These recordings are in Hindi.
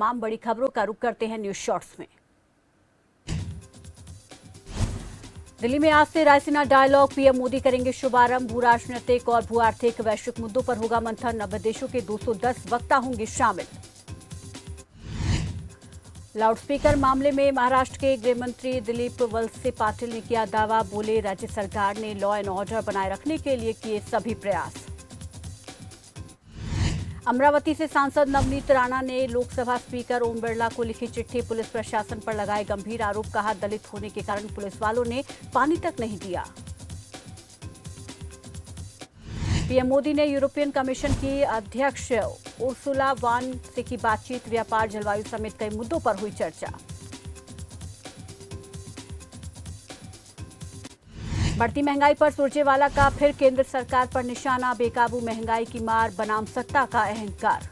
तमाम बड़ी खबरों का रुख करते हैं न्यूज शॉर्ट्स में। दिल्ली में आज से रायसीना डायलॉग, पीएम मोदी करेंगे शुभारंभ। भू राजनीतिक और भू आर्थिक वैश्विक मुद्दों पर होगा मंथन। 90 देशों के 210 वक्ता होंगे शामिल। लाउडस्पीकर मामले में महाराष्ट्र के गृह मंत्री दिलीप वलसे पाटिल ने किया दावा। बोले, राज्य सरकार ने लॉ एंड ऑर्डर बनाए रखने के लिए किए सभी प्रयास। अमरावती से सांसद नवनीत राणा ने लोकसभा स्पीकर ओम बिरला को लिखी चिट्ठी। पुलिस प्रशासन पर लगाए गंभीर आरोप। कहा, दलित होने के कारण पुलिस वालों ने पानी तक नहीं दिया। पीएम मोदी ने यूरोपियन कमीशन की अध्यक्ष उर्सुला वॉन से की बातचीत। व्यापार, जलवायु समेत कई मुद्दों पर हुई चर्चा। बढ़ती महंगाई पर सुरजेवाला का फिर केंद्र सरकार पर निशाना। बेकाबू महंगाई की मार, बनाम सत्ता का अहंकार।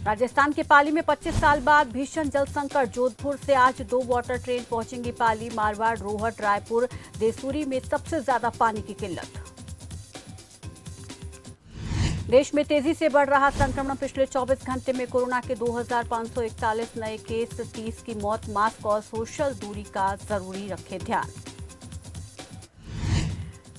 राजस्थान के पाली में 25 साल बाद भीषण जल संकट। जोधपुर से आज 2 वाटर ट्रेन पहुंचेंगी पाली। मारवाड़, रोहट, रायपुर, देसूरी में सबसे ज्यादा पानी की किल्लत। देश में तेजी से बढ़ रहा संक्रमण। पिछले 24 घंटे में कोरोना के 2541 नए केस, 30 की मौत। मास्क और सोशल दूरी का जरूरी रखें ध्यान।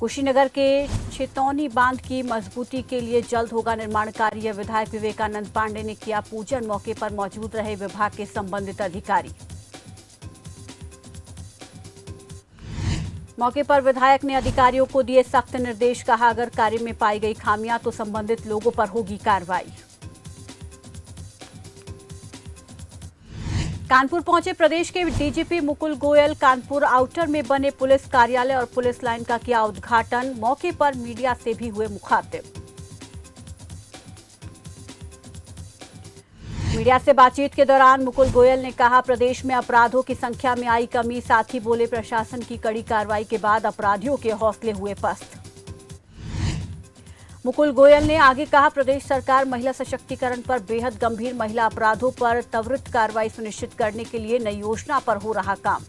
कुशीनगर के छितौनी बांध की मजबूती के लिए जल्द होगा निर्माण कार्य। विधायक विवेकानंद पांडे ने किया पूजन। मौके पर मौजूद रहे विभाग के संबंधित अधिकारी। मौके पर विधायक ने अधिकारियों को दिए सख्त निर्देश। कहा, अगर कार्य में पाई गई खामियां तो संबंधित लोगों पर होगी कार्रवाई। कानपुर पहुंचे प्रदेश के डीजीपी मुकुल गोयल। कानपुर आउटर में बने पुलिस कार्यालय और पुलिस लाइन का किया उद्घाटन। मौके पर मीडिया से भी हुए मुखातिब। मीडिया से बातचीत के दौरान मुकुल गोयल ने कहा, प्रदेश में अपराधों की संख्या में आई कमी। साथ ही बोले, प्रशासन की कड़ी कार्रवाई के बाद अपराधियों के हौसले हुए पस्त। मुकुल गोयल ने आगे कहा, प्रदेश सरकार महिला सशक्तिकरण पर बेहद गंभीर। महिला अपराधों पर त्वरित कार्रवाई सुनिश्चित करने के लिए नई योजना पर हो रहा काम।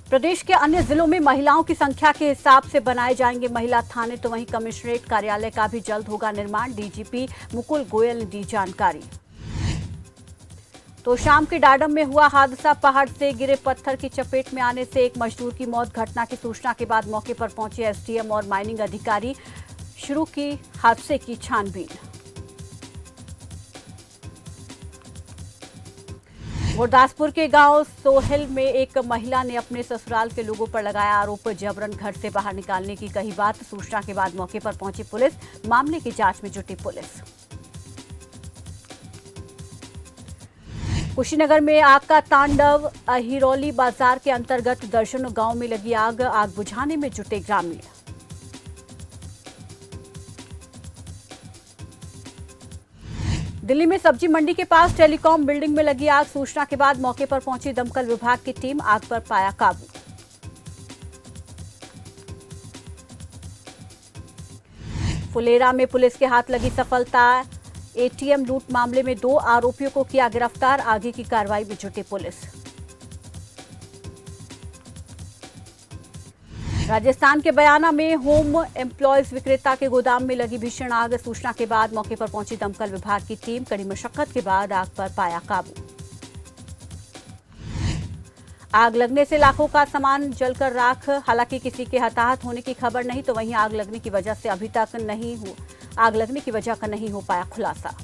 प्रदेश के अन्य जिलों में महिलाओं की संख्या के हिसाब से बनाए जाएंगे महिला थाने। तो वहीं कमिश्नरेट कार्यालय का भी जल्द होगा निर्माण। डीजीपी मुकुल गोयल ने दी जानकारी। तो शाम के डाडम में हुआ हादसा। पहाड़ से गिरे पत्थर की चपेट में आने से एक मजदूर की मौत। घटना की सूचना के बाद मौके पर पहुंचे एसडीएम और माइनिंग अधिकारी। शुरू की हादसे की छानबीन। गुरदासपुर के गांव सोहेल में एक महिला ने अपने ससुराल के लोगों पर लगाया आरोप। जबरन घर से बाहर निकालने की कही बात। सूचना के बाद मौके पर पहुंची पुलिस। मामले की जांच में जुटी पुलिस। कुशीनगर में आग का तांडव। अहिरौली बाजार के अंतर्गत दर्जनों गांव में लगी आग। आग बुझाने में जुटे ग्रामीण। दिल्ली में सब्जी मंडी के पास टेलीकॉम बिल्डिंग में लगी आग। सूचना के बाद मौके पर पहुंची दमकल विभाग की टीम। आग पर पाया काबू। फुलेरा में पुलिस के हाथ लगी सफलता। एटीएम लूट मामले में 2 आरोपियों को किया गिरफ्तार। आगे की कार्रवाई में जुटी पुलिस। राजस्थान के बयाना में होम एम्प्लॉयज विक्रेता के गोदाम में लगी भीषण आग। सूचना के बाद मौके पर पहुंची दमकल विभाग की टीम। कड़ी मशक्कत के बाद आग पर पाया काबू। आग लगने से लाखों का सामान जलकर राख। हालांकि किसी के हताहत होने की खबर नहीं। तो वहीं आग लगने की वजह का नहीं हो पाया खुलासा।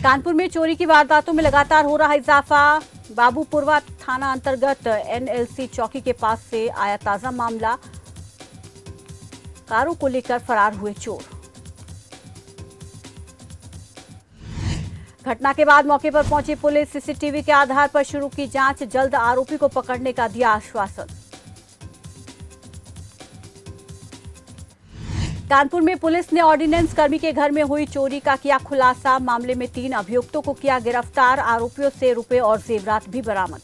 कानपुर में चोरी की वारदातों में लगातार हो रहा इजाफा। बाबूपुरवा थाना अंतर्गत एनएलसी चौकी के पास से आया ताजा मामला। कारों को लेकर फरार हुए चोर। घटना के बाद मौके पर पहुंची पुलिस। सीसीटीवी के आधार पर शुरू की जांच। जल्द आरोपी को पकड़ने का दिया आश्वासन। कानपुर में पुलिस ने ऑर्डिनेंस कर्मी के घर में हुई चोरी का किया खुलासा। मामले में 3 अभियुक्तों को किया गिरफ्तार। आरोपियों से रुपए और जेवरात भी बरामद।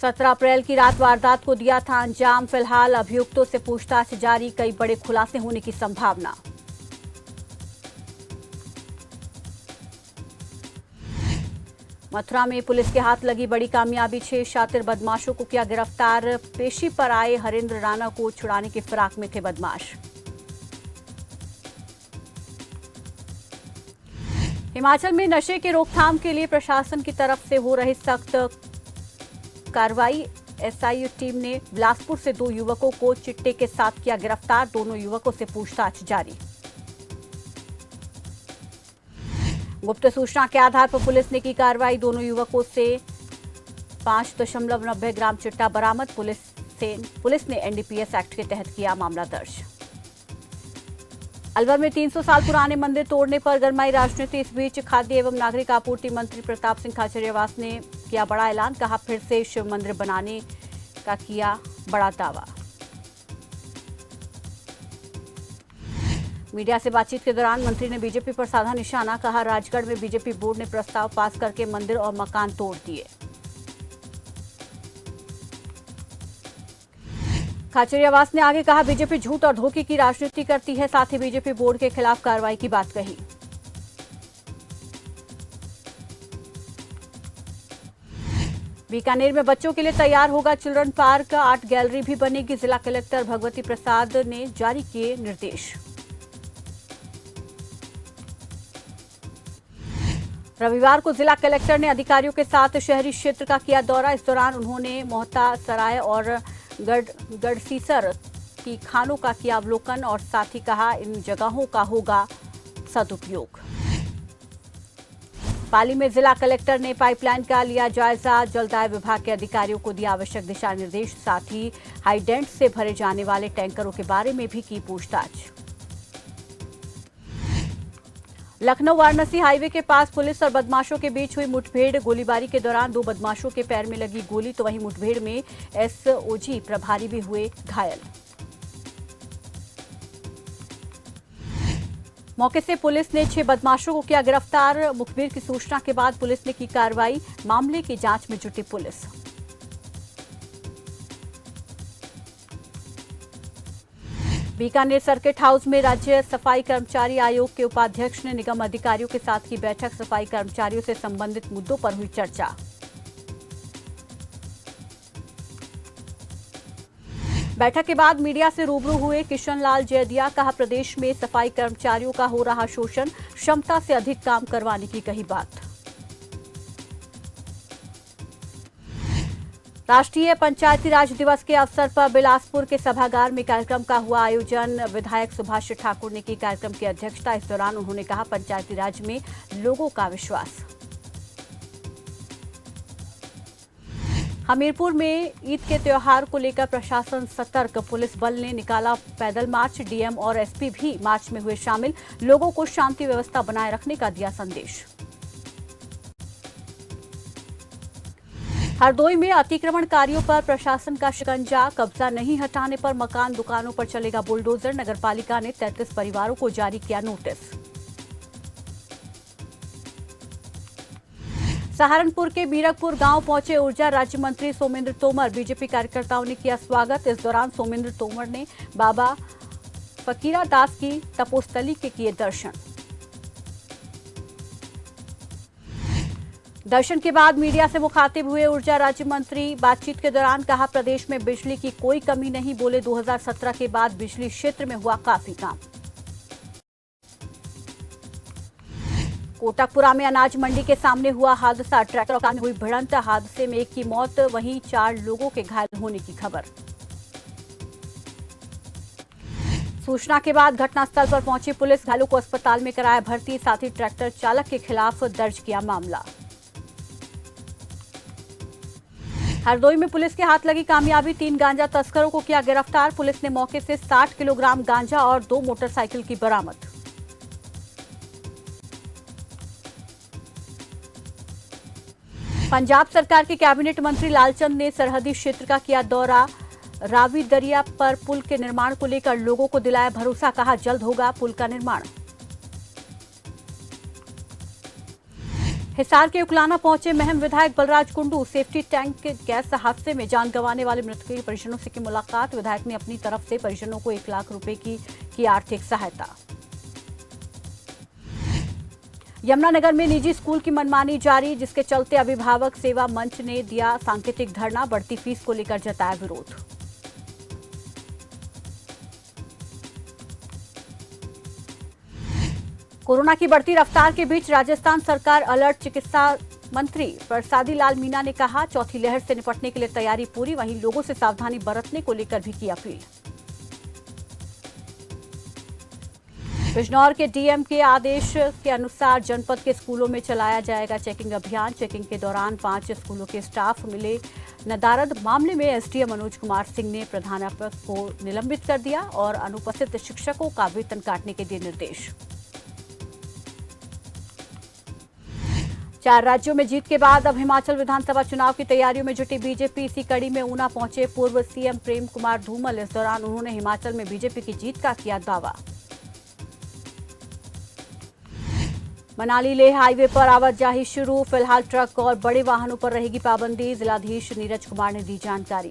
17 अप्रैल की रात वारदात को दिया था अंजाम। फिलहाल अभियुक्तों से पूछताछ जारी। कई बड़े खुलासे होने की संभावना। मथुरा में पुलिस के हाथ लगी बड़ी कामयाबी, 6 शातिर बदमाशों को किया गिरफ्तार। पेशी पर आए हरेंद्र राणा को छुड़ाने की फिराक में थे बदमाश। हिमाचल में नशे की रोकथाम के लिए प्रशासन की तरफ से हो रही सख्त कार्रवाई। एसआईयू टीम ने बिलासपुर से 2 युवकों को चिट्टे के साथ किया गिरफ्तार। दोनों युवकों से पूछताछ जारी। गुप्त सूचना के आधार पर पुलिस ने की कार्रवाई। दोनों युवकों से 5.90 ग्राम चिट्टा बरामद। पुलिस ने एनडीपीएस एक्ट के तहत किया मामला दर्ज। अलवर में 300 साल पुराने मंदिर तोड़ने पर गरमाई राजनीति। इस बीच खाद्य एवं नागरिक आपूर्ति मंत्री प्रताप सिंह खाचरियावास ने किया बड़ा ऐलान। कहा, फिर से शिव मंदिर बनाने का किया बड़ा दावा। मीडिया से बातचीत के दौरान मंत्री ने बीजेपी पर साधा निशाना। कहा, राजगढ़ में बीजेपी बोर्ड ने प्रस्ताव पास करके मंदिर और मकान तोड़ दिए। खाचरियावास ने आगे कहा, बीजेपी झूठ और धोखे की राजनीति करती है। साथ ही बीजेपी बोर्ड के खिलाफ कार्रवाई की बात कही। बीकानेर में बच्चों के लिए तैयार होगा चिल्ड्रन पार्क। आर्ट गैलरी भी बनेगी। जिला कलेक्टर भगवती प्रसाद ने जारी किए निर्देश। रविवार को जिला कलेक्टर ने अधिकारियों के साथ शहरी क्षेत्र का किया दौरा। इस दौरान उन्होंने मोहता सराय और गढ़सीसर की खानों का किया अवलोकन और साथ ही कहा, इन जगहों का होगा सदुपयोग। पाली में जिला कलेक्टर ने पाइपलाइन का लिया जायजा। जलदाय विभाग के अधिकारियों को दिया आवश्यक दिशा निर्देश। साथ ही हाइडेंट से भरे जाने वाले टैंकरों के बारे में भी की पूछताछ। लखनऊ वाराणसी हाईवे के पास पुलिस और बदमाशों के बीच हुई मुठभेड़। गोलीबारी के दौरान 2 बदमाशों के पैर में लगी गोली, तो वहीं मुठभेड़ में एसओजी प्रभारी भी हुए घायल। मौके से पुलिस ने 6 बदमाशों को किया गिरफ्तार। मुखबिर की सूचना के बाद पुलिस ने की कार्रवाई। मामले की जांच में जुटी पुलिस। बीकानेर सर्किट हाउस में राज्य सफाई कर्मचारी आयोग के उपाध्यक्ष ने निगम अधिकारियों के साथ की बैठक। सफाई कर्मचारियों से संबंधित मुद्दों पर हुई चर्चा। बैठक के बाद मीडिया से रूबरू हुए किशन लाल जैदिया। कहा, प्रदेश में सफाई कर्मचारियों का हो रहा शोषण, क्षमता से अधिक काम करवाने की कही बात। राष्ट्रीय पंचायती राज दिवस के अवसर पर बिलासपुर के सभागार में कार्यक्रम का हुआ आयोजन। विधायक सुभाष ठाकुर ने की कार्यक्रम की अध्यक्षता। इस दौरान उन्होंने कहा, पंचायती राज में लोगों का विश्वास। हमीरपुर में ईद के त्योहार को लेकर प्रशासन सतर्क। पुलिस बल ने निकाला पैदल मार्च। डीएम और एसपी भी मार्च में हुए शामिल। लोगों को शांति व्यवस्था बनाए रखने का दिया संदेश। हरदोई में अतिक्रमणकारियों पर प्रशासन का शिकंजा। कब्जा नहीं हटाने पर मकान दुकानों पर चलेगा बुलडोजर। नगरपालिका ने 33 परिवारों को जारी किया नोटिस। सहारनपुर के बीरकपुर गांव पहुंचे ऊर्जा राज्य मंत्री सोमेंद्र तोमर। बीजेपी कार्यकर्ताओं ने किया स्वागत। इस दौरान सोमेंद्र तोमर ने बाबा फकीरा दास की तपोस्थली के किए दर्शन। दर्शन के बाद मीडिया से मुखातिब हुए ऊर्जा राज्य मंत्री। बातचीत के दौरान कहा, प्रदेश में बिजली की कोई कमी नहीं। बोले, 2017 के बाद बिजली क्षेत्र में हुआ काफी काम। कोटकपुरा में अनाज मंडी के सामने हुआ हादसा। ट्रैक्टर और कार में हुई भिड़ंत। हादसे में 1 की मौत, वहीं 4 लोगों के घायल होने की खबर। सूचना के बाद घटनास्थल पर पहुंची पुलिस। घायलों को अस्पताल में कराया भर्ती। साथ ही ट्रैक्टर चालक के खिलाफ दर्ज किया मामला। हरदोई में पुलिस के हाथ लगी कामयाबी। 3 गांजा तस्करों को किया गिरफ्तार। पुलिस ने मौके से 60 किलोग्राम गांजा और 2 मोटरसाइकिल की बरामद। पंजाब सरकार के कैबिनेट मंत्री लालचंद ने सरहदी क्षेत्र का किया दौरा। रावी दरिया पर पुल के निर्माण को लेकर लोगों को दिलाया भरोसा। कहा, जल्द होगा पुल का निर्माण। हिसार के उकलाना पहुंचे महम विधायक बलराज कुंडू। सेफ्टी टैंक के गैस हादसे में जान गंवाने वाले मृतकों के परिजनों से की मुलाकात। विधायक ने अपनी तरफ से परिजनों को 1 लाख रुपए की आर्थिक सहायता। यमुनानगर में निजी स्कूल की मनमानी जारी, जिसके चलते अभिभावक सेवा मंच ने दिया सांकेतिक धरना, बढ़ती फीस को लेकर जताया विरोध। कोरोना की बढ़ती रफ्तार के बीच राजस्थान सरकार अलर्ट, चिकित्सा मंत्री प्रसादी लाल मीणा ने कहा चौथी लहर से निपटने के लिए तैयारी पूरी, वहीं लोगों से सावधानी बरतने को लेकर भी की अपील। बिजनौर के डीएम के आदेश के अनुसार जनपद के स्कूलों में चलाया जाएगा चेकिंग अभियान। चेकिंग के दौरान 5 स्कूलों के स्टाफ मिले नदारद। मामले में एसडीएम मनोज कुमार सिंह ने प्रधानाध्यापक को निलंबित कर दिया और अनुपस्थित शिक्षकों का वेतन काटने के दिए निर्देश। 4 राज्यों में जीत के बाद अब हिमाचल विधानसभा चुनाव की तैयारियों में जुटी बीजेपी। इसी कड़ी में ऊना पहुंचे पूर्व सीएम प्रेम कुमार धूमल। इस दौरान उन्होंने हिमाचल में बीजेपी की जीत का किया दावा। मनाली लेह हाईवे पर आवाजाही शुरू, फिलहाल ट्रक और बड़े वाहनों पर रहेगी पाबंदी। जिलाधीश नीरज कुमार ने दी जानकारी।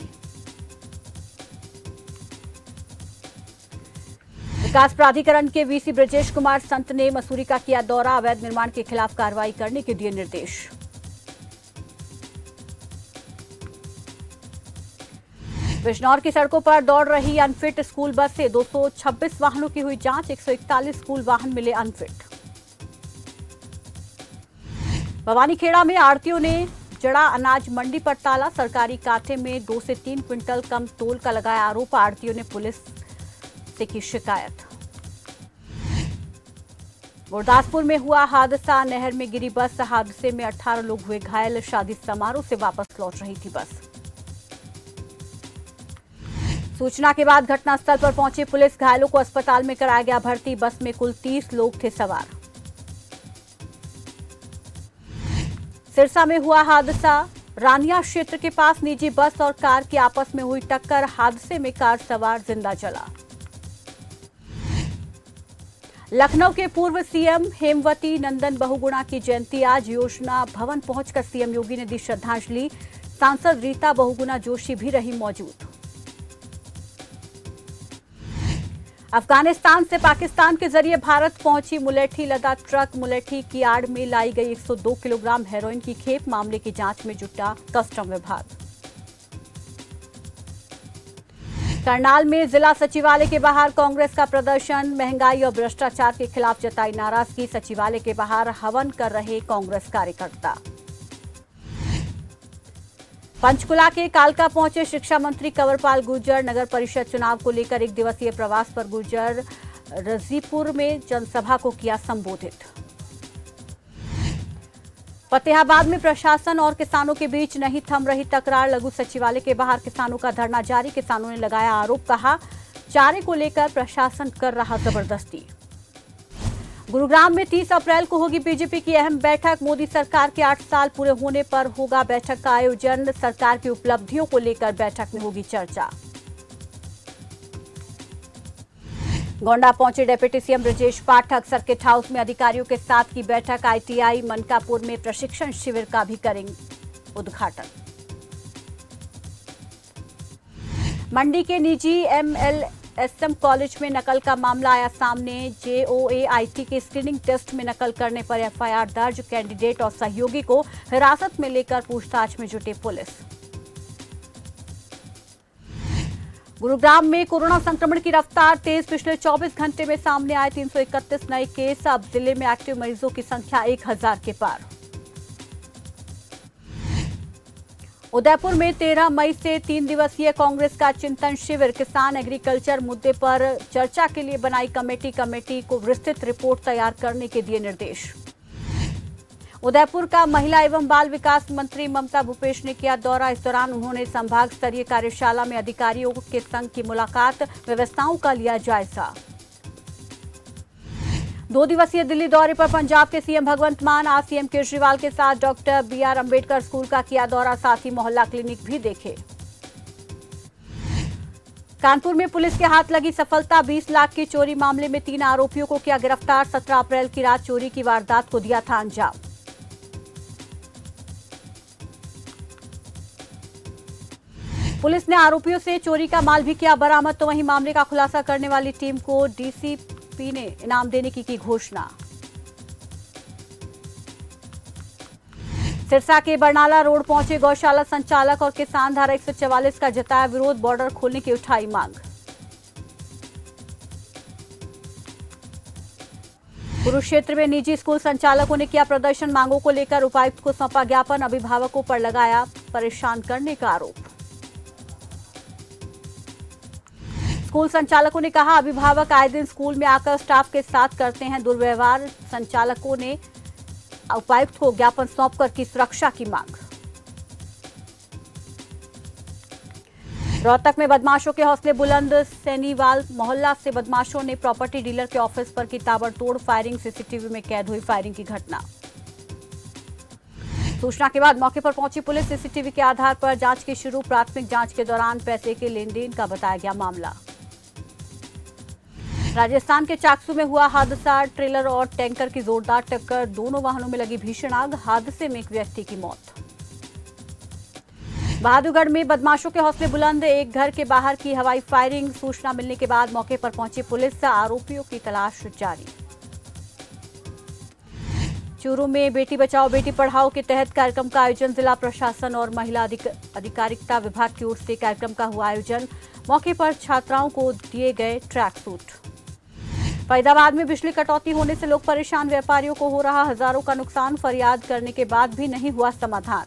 विकास प्राधिकरण के वीसी ब्रजेश कुमार संत ने मसूरी का किया दौरा, अवैध निर्माण के खिलाफ कार्रवाई करने के दिए निर्देश। बिजनौर की सड़कों पर दौड़ रही अनफिट स्कूल बस से 226 वाहनों की हुई जांच, 141 स्कूल वाहन मिले अनफिट। भवानीखेड़ा में आढ़तियों ने जड़ा अनाज मंडी पर ताला, सरकारी कांटे में 2 से 3 क्विंटल कम तोल का लगाया आरोप, आढ़तियों ने पुलिस से की शिकायत। गुरदासपुर में हुआ हादसा, नहर में गिरी बस, हादसे में 18 लोग हुए घायल, शादी समारोह से वापस लौट रही थी बस। सूचना के बाद घटनास्थल पर पहुंची पुलिस, घायलों को अस्पताल में कराया गया भर्ती। बस में कुल 30 लोग थे सवार। सिरसा में हुआ हादसा, रानिया क्षेत्र के पास निजी बस और कार की आपस में हुई टक्कर, हादसे में कार सवार जिंदा जला। लखनऊ के पूर्व सीएम हेमवती नंदन बहुगुणा की जयंती आज, योजना भवन पहुंचकर सीएम योगी ने दी श्रद्धांजलि। सांसद रीता बहुगुणा जोशी भी रही मौजूद। अफगानिस्तान से पाकिस्तान के जरिए भारत पहुंची मुलेठी लदा ट्रक, मुलेठी की आड़ में लाई गई 102 किलोग्राम हेरोइन की खेप, मामले की जांच में जुटा कस्टम विभाग। करनाल में जिला सचिवालय के बाहर कांग्रेस का प्रदर्शन, महंगाई और भ्रष्टाचार के खिलाफ जताई नाराजगी, सचिवालय के बाहर हवन कर रहे कांग्रेस कार्यकर्ता। पंचकुला के कालका पहुंचे शिक्षा मंत्री कंवरपाल गुर्जर, नगर परिषद चुनाव को लेकर 1 दिवसीय प्रवास पर गुर्जर रजीपुर में जनसभा को किया संबोधित। फतेहाबाद में प्रशासन और किसानों के बीच नहीं थम रही तकरार, लघु सचिवालय के बाहर किसानों का धरना जारी, किसानों ने लगाया आरोप, कहा चारे को लेकर प्रशासन कर रहा जबरदस्ती। गुरुग्राम में 30 अप्रैल को होगी बीजेपी की अहम बैठक, मोदी सरकार के 8 साल पूरे होने पर होगा बैठक का आयोजन, सरकार की उपलब्धियों को लेकर बैठक में होगी चर्चा। गोंडा पहुंचे deputy CM Brajesh Pathak, circuit house में अधिकारियों के साथ की बैठक, आईटीआई मनकापुर में प्रशिक्षण शिविर का भी करेंगे उद्घाटन। मंडी के निजी एमएलएसएम कॉलेज में नकल का मामला आया सामने, जेओएआईटी के स्क्रीनिंग टेस्ट में नकल करने पर एफआईआर दर्ज, कैंडिडेट और सहयोगी को हिरासत में लेकर पूछताछ में जुटी पुलिस। गुरुग्राम में कोरोना संक्रमण की रफ्तार तेज, पिछले 24 घंटे में सामने आए 331 नए केस, अब जिले में एक्टिव मरीजों की संख्या 1000 के पार। उदयपुर में 13 मई से 3 दिवसीय कांग्रेस का चिंतन शिविर, किसान एग्रीकल्चर मुद्दे पर चर्चा के लिए बनाई कमेटी को विस्तृत रिपोर्ट तैयार करने के दिए निर्देश। उदयपुर का महिला एवं बाल विकास मंत्री ममता भूपेश ने किया दौरा, इस दौरान उन्होंने संभाग स्तरीय कार्यशाला में अधिकारियों के संग की मुलाकात, व्यवस्थाओं का लिया जायजा। 2 दिवसीय दिल्ली दौरे पर पंजाब के सीएम भगवंत मान आज सीएम केजरीवाल के साथ डॉक्टर बीआर अंबेडकर स्कूल का किया दौरा, साथ ही मोहल्ला क्लिनिक भी देखे। कानपुर में पुलिस के हाथ लगी सफलता, 20 लाख की चोरी मामले में 3 आरोपियों को किया गिरफ्तार, 17 अप्रैल की रात चोरी की वारदात को दिया था अंजाम। पुलिस ने आरोपियों से चोरी का माल भी किया बरामद, तो वहीं मामले का खुलासा करने वाली टीम को डीसीपी ने इनाम देने की घोषणा। सिरसा के बरनाला रोड पहुंचे गौशाला संचालक और किसान धारा 144 का जताया विरोध, बॉर्डर खोलने की उठाई मांग। कुरुक्षेत्र में निजी स्कूल संचालकों ने किया प्रदर्शन, मांगों को लेकर उपायुक्त को सौंपा ज्ञापन, अभिभावकों पर लगाया परेशान करने का आरोप। स्कूल संचालकों ने कहा अभिभावक आए दिन स्कूल में आकर स्टाफ के साथ करते हैं दुर्व्यवहार, संचालकों ने उपायुक्त को ज्ञापन सौंपकर की सुरक्षा की मांग। रोहतक में बदमाशों के हौसले बुलंद, सैनीवाल मोहल्ला से बदमाशों ने प्रॉपर्टी डीलर के ऑफिस पर की ताबड़तोड़ फायरिंग, सीसीटीवी में कैद हुई फायरिंग की घटना। सूचना के बाद मौके पर पहुंची पुलिस, सीसीटीवी के आधार पर जांच की शुरू, प्राथमिक जांच के दौरान पैसे के लेन देन का बताया गया मामला। राजस्थान के चाकसू में हुआ हादसा, ट्रेलर और टैंकर की जोरदार टक्कर, दोनों वाहनों में लगी भीषण आग, हादसे में एक व्यक्ति की मौत। बहादुरगढ़ में बदमाशों के हौसले बुलंद, एक घर के बाहर की हवाई फायरिंग, सूचना मिलने के बाद मौके पर पहुंची पुलिस, आरोपियों की तलाश जारी। चूरू में बेटी बचाओ बेटी पढ़ाओ के तहत कार्यक्रम का आयोजन, जिला प्रशासन और महिला अधिकारिता विभाग की ओर से कार्यक्रम का हुआ आयोजन, मौके पर छात्राओं को दिए गए ट्रैक सूट। फरीदाबाद में बिजली कटौती होने से लोग परेशान, व्यापारियों को हो रहा हजारों का नुकसान, फरियाद करने के बाद भी नहीं हुआ समाधान।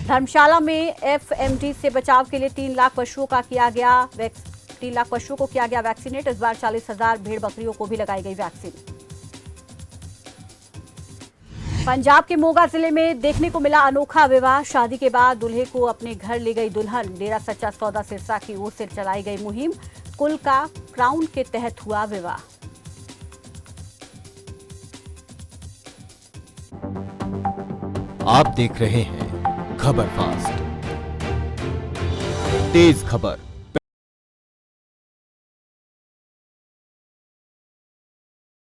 धर्मशाला में एफएमडी से बचाव के लिए 3 लाख पशुओं को किया गया वैक्सीनेट, इस बार 40,000 भेड़ बकरियों को भी लगाई गई वैक्सीन। पंजाब के मोगा जिले में देखने को मिला अनोखा विवाह, शादी के बाद दूल्हे को अपने घर ले गई दुल्हन, डेरा सच्चा सौदा सिरसा की ओर से चलाई गई मुहिम, कुल का क्राउन के तहत हुआ विवाह। आप देख रहे हैं खबर फास्ट, तेज खबर।